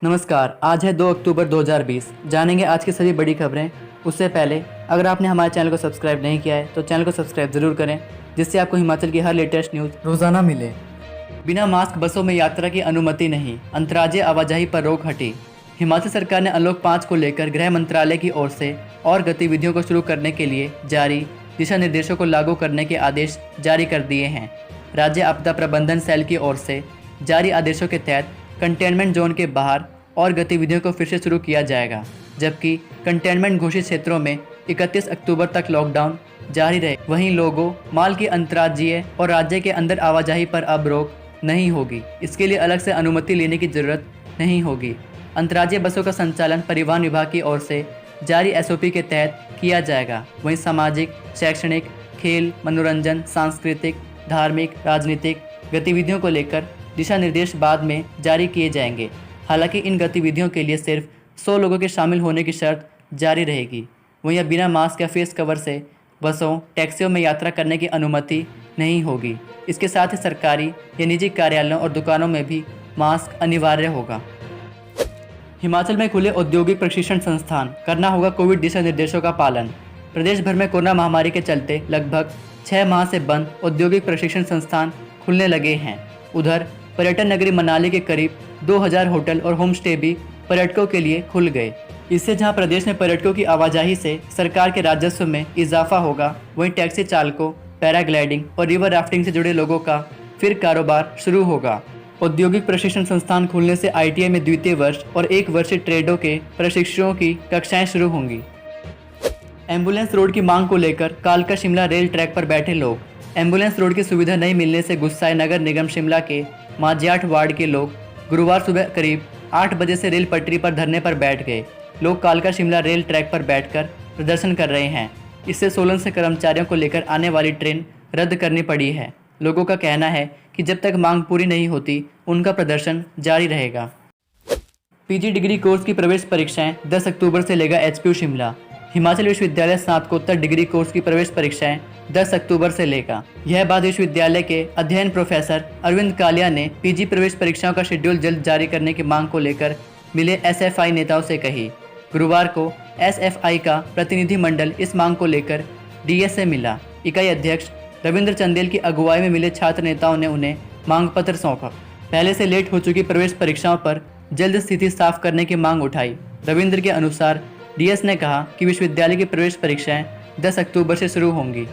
नमस्कार। आज है 2 अक्टूबर 2020। जानेंगे आज की सभी बड़ी खबरें। उससे पहले अगर आपने हमारे चैनल को सब्सक्राइब नहीं किया है तो चैनल को सब्सक्राइब जरूर करें, जिससे आपको हिमाचल की हर लेटेस्ट न्यूज़ रोजाना मिले। बिना मास्क बसों में यात्रा की अनुमति नहीं, अंतर्राज्यीय आवाजाही पर रोक हटी। हिमाचल सरकार ने अनलॉक 5 को लेकर गृह मंत्रालय की ओर से और गतिविधियों को शुरू करने के लिए जारी दिशा निर्देशों को लागू करने के आदेश जारी कर दिए हैं। राज्य आपदा प्रबंधन सेल की ओर से जारी आदेशों के तहत कंटेनमेंट जोन के बाहर और गतिविधियों को फिर से शुरू किया जाएगा, जबकि कंटेनमेंट घोषित क्षेत्रों में 31 अक्टूबर तक लॉकडाउन जारी रहे। वहीं लोगों, माल की अंतर्राज्यीय और राज्य के अंदर आवाजाही पर अब रोक नहीं होगी। इसके लिए अलग से अनुमति लेने की जरूरत नहीं होगी। अंतर्राज्यीय बसों का संचालन परिवहन विभाग की ओर से जारी एसओपी के तहत किया जाएगा। वहीं सामाजिक, शैक्षणिक, खेल, मनोरंजन, सांस्कृतिक, धार्मिक, राजनीतिक गतिविधियों को लेकर दिशा निर्देश बाद में जारी किए जाएंगे। हालांकि इन गतिविधियों के लिए सिर्फ 100 लोगों के शामिल होने की शर्त जारी रहेगी। वहीं अब बिना मास्क या फेस कवर से बसों, टैक्सियों में यात्रा करने की अनुमति नहीं होगी। इसके साथ ही सरकारी या निजी कार्यालयों और दुकानों में भी मास्क अनिवार्य होगा। हिमाचल में खुले औद्योगिक प्रशिक्षण संस्थान, करना होगा कोविड दिशा निर्देशों का पालन। प्रदेश भर में कोरोना महामारी के चलते लगभग 6 माह से बंद औद्योगिक प्रशिक्षण संस्थान खुलने लगे हैं। उधर पर्यटन नगरी मनाली के करीब 2000 होटल और होम स्टे भी पर्यटकों के लिए खुल गए। इससे जहां प्रदेश में पर्यटकों की आवाजाही से सरकार के राजस्व में इजाफा होगा, वहीं टैक्सी चालकों, पैराग्लाइडिंग और रिवर राफ्टिंग से जुड़े लोगों का फिर कारोबार शुरू होगा। औद्योगिक प्रशिक्षण संस्थान खुलने से आईटीआई में द्वितीय वर्ष और 1 वर्षीय ट्रेडों के प्रशिक्षुओं की कक्षाएं शुरू होंगी। एम्बुलेंस रोड की मांग को लेकर कालका शिमला रेल ट्रैक पर बैठे लोग। एम्बुलेंस रोड की सुविधा नहीं मिलने से गुस्साए नगर निगम शिमला के माझियाठ वार्ड के लोग गुरुवार सुबह करीब 8 बजे से रेल पटरी पर धरने पर बैठ गए। लोग कालका शिमला रेल ट्रैक पर बैठकर प्रदर्शन कर रहे हैं। इससे सोलन से कर्मचारियों को लेकर आने वाली ट्रेन रद्द करनी पड़ी है। लोगों का कहना है कि जब तक मांग पूरी नहीं होती, उनका प्रदर्शन जारी रहेगा। पीजी डिग्री कोर्स की प्रवेश परीक्षाएं 10 अक्टूबर से लेगा एचपीयू शिमला। हिमाचल विश्वविद्यालय स्नातकोत्तर डिग्री कोर्स की प्रवेश परीक्षाएं 10 अक्टूबर से लेगा। यह बात विश्वविद्यालय के अध्ययन प्रोफेसर अरविंद कालिया ने पीजी प्रवेश परीक्षाओं का शेड्यूल जल्द जारी करने की मांग को लेकर मिले एसएफआई नेताओं से कही। गुरुवार को एसएफआई का प्रतिनिधिमंडल इस मांग को लेकर डीएस से मिला। इकाई अध्यक्ष रविंद्र चंदेल की अगुवाई में मिले छात्र नेताओं ने उन्हें मांग पत्र सौंपा। पहले से लेट हो चुकी प्रवेश परीक्षाओं पर जल्द स्थिति साफ करने की मांग उठाई। रविंद्र के अनुसार डीएस ने कहा कि विश्वविद्यालय की प्रवेश परीक्षाएं 10 अक्टूबर से शुरू होंगी।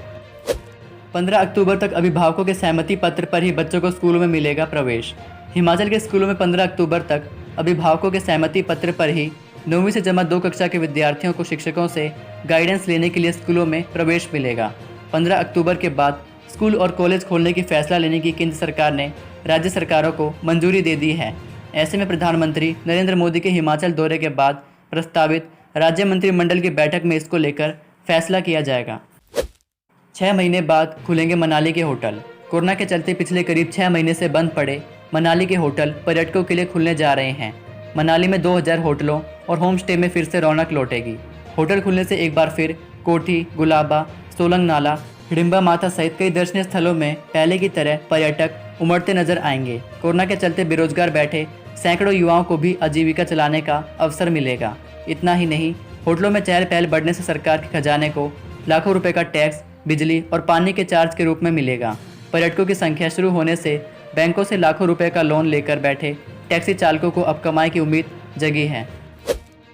15 अक्टूबर तक अभिभावकों के सहमति पत्र पर ही बच्चों को स्कूलों में मिलेगा प्रवेश। हिमाचल के स्कूलों में 15 अक्टूबर तक अभिभावकों के सहमति पत्र पर ही 9वीं से जमा 2 कक्षा के विद्यार्थियों को शिक्षकों से गाइडेंस लेने के लिए स्कूलों में प्रवेश मिलेगा। 15 अक्टूबर के बाद स्कूल और कॉलेज खोलने की फैसला लेने की केंद्र सरकार ने राज्य सरकारों को मंजूरी दे दी है। ऐसे में प्रधानमंत्री नरेंद्र मोदी के हिमाचल दौरे के बाद प्रस्तावित राज्य मंत्रिमंडल की बैठक में इसको लेकर फैसला किया जाएगा। 6 महीने बाद खुलेंगे मनाली के होटल। कोरोना के चलते पिछले करीब 6 महीने से बंद पड़े मनाली के होटल पर्यटकों के लिए खुलने जा रहे हैं। मनाली में 2000 होटलों और होम स्टे में फिर से रौनक लौटेगी। होटल खुलने से एक बार फिर कोठी, गुलाबा, सोलंग नाला, हिडिंबा माता सहित कई दर्शनीय स्थलों में पहले की तरह पर्यटक उमड़ते नजर आएंगे। कोरोना के चलते बेरोजगार बैठे सैकड़ों युवाओं को भी आजीविका चलाने का अवसर मिलेगा। इतना ही नहीं, होटलों में चहल पहल बढ़ने से सरकार के खजाने को लाखों रुपए का टैक्स बिजली और पानी के चार्ज के रूप में मिलेगा। पर्यटकों की संख्या शुरू होने से बैंकों से लाखों रुपए का लोन लेकर बैठे टैक्सी चालकों को अब कमाई की उम्मीद जगी है।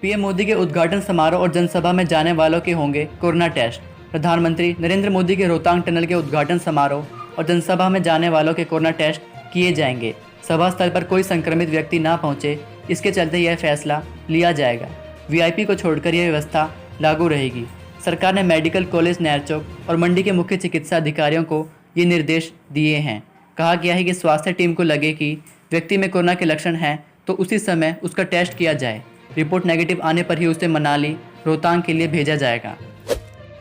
पीएम मोदी के उद्घाटन समारोह और जनसभा में जाने वालों के होंगे कोरोना टेस्ट। प्रधानमंत्री नरेंद्र मोदी के रोहतांग टनल के उद्घाटन समारोह और जनसभा में जाने वालों के कोरोना टेस्ट किए जाएंगे। सभा स्थल पर कोई संक्रमित व्यक्ति ना पहुंचे, इसके चलते यह फैसला लिया जाएगा। वीआईपी को छोड़कर यह व्यवस्था लागू रहेगी। सरकार ने मेडिकल कॉलेज नैरचौक और मंडी के मुख्य चिकित्सा अधिकारियों को ये निर्देश दिए हैं। कहा गया है कि स्वास्थ्य टीम को लगे कि व्यक्ति में कोरोना के लक्षण हैं तो उसी समय उसका टेस्ट किया जाए। रिपोर्ट नेगेटिव आने पर ही उसे मनाली, रोहतांग के लिए भेजा जाएगा।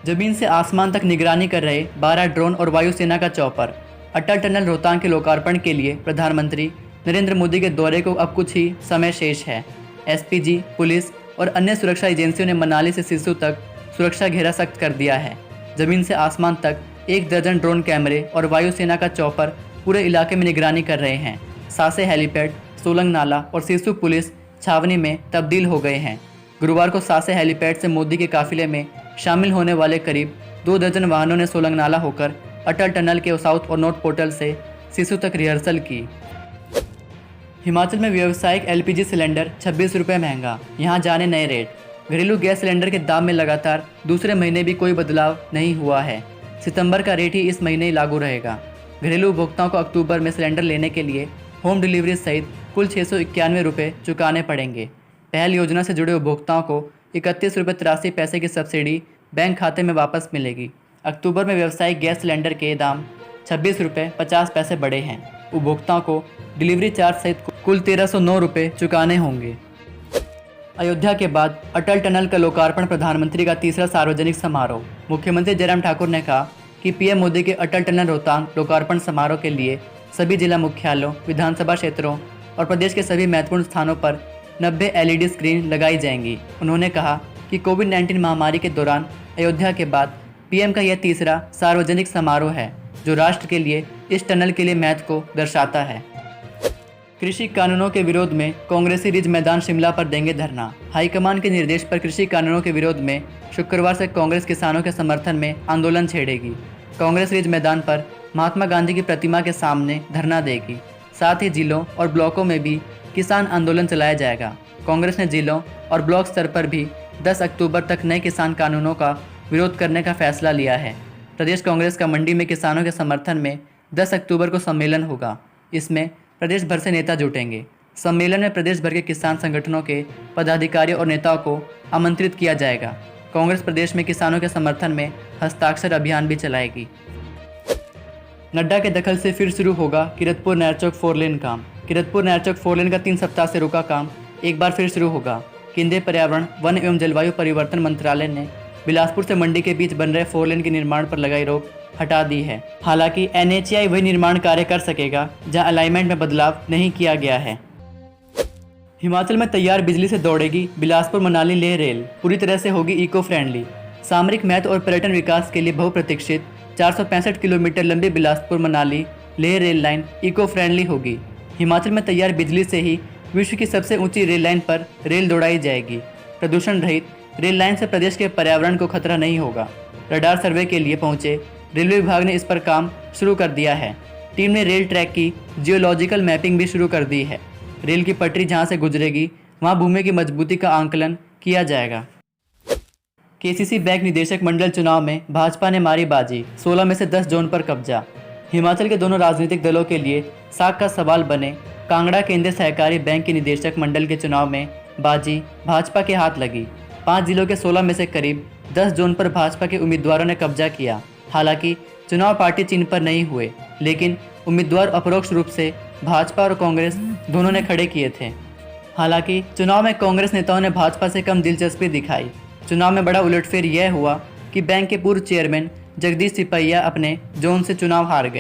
जमीन से आसमान तक निगरानी कर रहे 12 ड्रोन और वायुसेना का चॉपर। अटल टनल रोहतांग के लोकार्पण के लिए प्रधानमंत्री नरेंद्र मोदी के दौरे को अब कुछ ही समय शेष है। एसपीजी, पुलिस और अन्य सुरक्षा एजेंसियों ने मनाली से सिसु तक सुरक्षा घेरा सख्त कर दिया है। जमीन से आसमान तक 1 दर्जन ड्रोन कैमरे और वायुसेना का चॉपर पूरे इलाके में निगरानी कर रहे हैं। सासे हेलीपैड, सोलंग नाला और सिसु पुलिस छावनी में तब्दील हो गए हैं। गुरुवार को सासे हेलीपैड से मोदी के काफिले में शामिल होने वाले करीब 2 दर्जन वाहनों ने सोलंगनाला होकर अटल टनल के साउथ और नॉर्थ पोर्टल से सिसु तक रिहर्सल की। हिमाचल में व्यावसायिक एलपीजी सिलेंडर 26 रुपये महंगा, यहाँ जाने नए रेट। घरेलू गैस सिलेंडर के दाम में लगातार दूसरे महीने भी कोई बदलाव नहीं हुआ है। सितंबर का रेट ही इस महीने ही लागू रहेगा। घरेलू उपभोक्ताओं को अक्टूबर में सिलेंडर लेने के लिए होम डिलीवरी सहित कुल 691 रुपये चुकाने पड़ेंगे। पहल योजना से जुड़े उपभोक्ताओं को 31 रुपये 83 पैसे की सब्सिडी बैंक खाते में वापस मिलेगी। अक्टूबर में व्यावसायिक गैस सिलेंडर के दाम 26 रुपये 50 पैसे बढ़े हैं। उपभोक्ताओं को डिलीवरी चार्ज सहित कुल 1309 रुपये चुकाने होंगे। अयोध्या के बाद अटल टनल का लोकार्पण, प्रधानमंत्री का तीसरा सार्वजनिक समारोह। मुख्यमंत्री जयराम ठाकुर ने कहा कि पीएम मोदी के अटल टनल रोहतांग लोकार्पण समारोह के लिए सभी जिला मुख्यालयों, विधानसभा क्षेत्रों और प्रदेश के सभी महत्वपूर्ण स्थानों पर 90 एलईडी स्क्रीन लगाई जाएंगी। उन्होंने कहा कि कोविड-19 महामारी के दौरान अयोध्या के बाद पीएम का यह तीसरा सार्वजनिक समारोह है, जो राष्ट्र के लिए इस टनल के लिए महत्व को दर्शाता है। कृषि कानूनों के विरोध में कांग्रेसी रिज मैदान शिमला पर देंगे धरना। हाईकमान के निर्देश पर कृषि कानूनों के विरोध में शुक्रवार से कांग्रेस किसानों के समर्थन में आंदोलन छेड़ेगी। कांग्रेस रिज मैदान पर महात्मा गांधी की प्रतिमा के सामने धरना देगी। साथ ही जिलों और ब्लॉकों में भी किसान आंदोलन चलाया जाएगा। कांग्रेस ने जिलों और ब्लॉक स्तर पर भी 10 अक्टूबर तक नए किसान कानूनों का विरोध करने का फैसला लिया है। प्रदेश कांग्रेस का मंडी में किसानों के समर्थन में 10 अक्टूबर को सम्मेलन होगा। इसमें प्रदेश भर से नेता जुटेंगे। सम्मेलन में प्रदेश भर के किसान संगठनों के पदाधिकारियों और नेताओं को आमंत्रित किया जाएगा। कांग्रेस प्रदेश में किसानों के समर्थन में हस्ताक्षर अभियान भी चलाएगी। नड्डा के दखल से फिर शुरू होगा किरतपुर नैरचौक 4 लेन काम। किरतपुर नैरचौक 4 लेन का 3 सप्ताह से रुका काम एक बार फिर शुरू होगा। केंद्रीय पर्यावरण, वन एवं जलवायु परिवर्तन मंत्रालय ने बिलासपुर से मंडी के बीच बन रहे 4 लेन के निर्माण पर लगाई रोक हटा दी है। हालांकि एनएचएआई वही निर्माण कार्य कर सकेगा जहां अलाइनमेंट में बदलाव नहीं किया गया है। हिमाचल में तैयार बिजली से दौड़ेगी बिलासपुर मनाली लेह रेल, पूरी तरह से होगी इको फ्रेंडली। सामरिक महत्व और पर्यटन विकास के लिए बहुप्रतीक्षित 465 किलोमीटर लंबी Bilaspur Manali Leh rail line eco friendly होगी। हिमाचल में तैयार बिजली से ही विश्व की सबसे ऊंची रेल लाइन पर रेल दौड़ाई जाएगी। प्रदूषण रहित रेल लाइन से प्रदेश के पर्यावरण को खतरा नहीं होगा। रडार सर्वे के लिए पहुंचे रेलवे विभाग ने इस पर काम शुरू कर दिया है। टीम ने रेल ट्रैक की जियोलॉजिकल मैपिंग भी शुरू कर दी है। रेल की पटरी जहां से गुजरेगी वहां भूमि की मजबूती का आंकलन किया जाएगा। केसीसी बैंक निदेशक मंडल चुनाव में भाजपा ने मारी बाजी, 16 में से 10 जोन पर कब्जा। हिमाचल के दोनों राजनीतिक दलों के लिए साख का सवाल बने कांगड़ा केंद्रीय सहकारी बैंक के निदेशक मंडल के चुनाव में बाजी भाजपा के हाथ लगी। 5 जिलों के 16 में से करीब 10 जोन पर भाजपा के उम्मीदवारों ने कब्जा किया। हालांकि चुनाव पार्टी चिन्ह पर नहीं हुए, लेकिन उम्मीदवार अपरोक्ष रूप से भाजपा और कांग्रेस दोनों ने खड़े किए थे। हालांकि चुनाव में कांग्रेस नेताओं ने भाजपा से कम दिलचस्पी दिखाई। चुनाव में बड़ा उलटफेर यह हुआ कि बैंक के पूर्व चेयरमैन जगदीश सिपैया अपने जोन से चुनाव हार गए।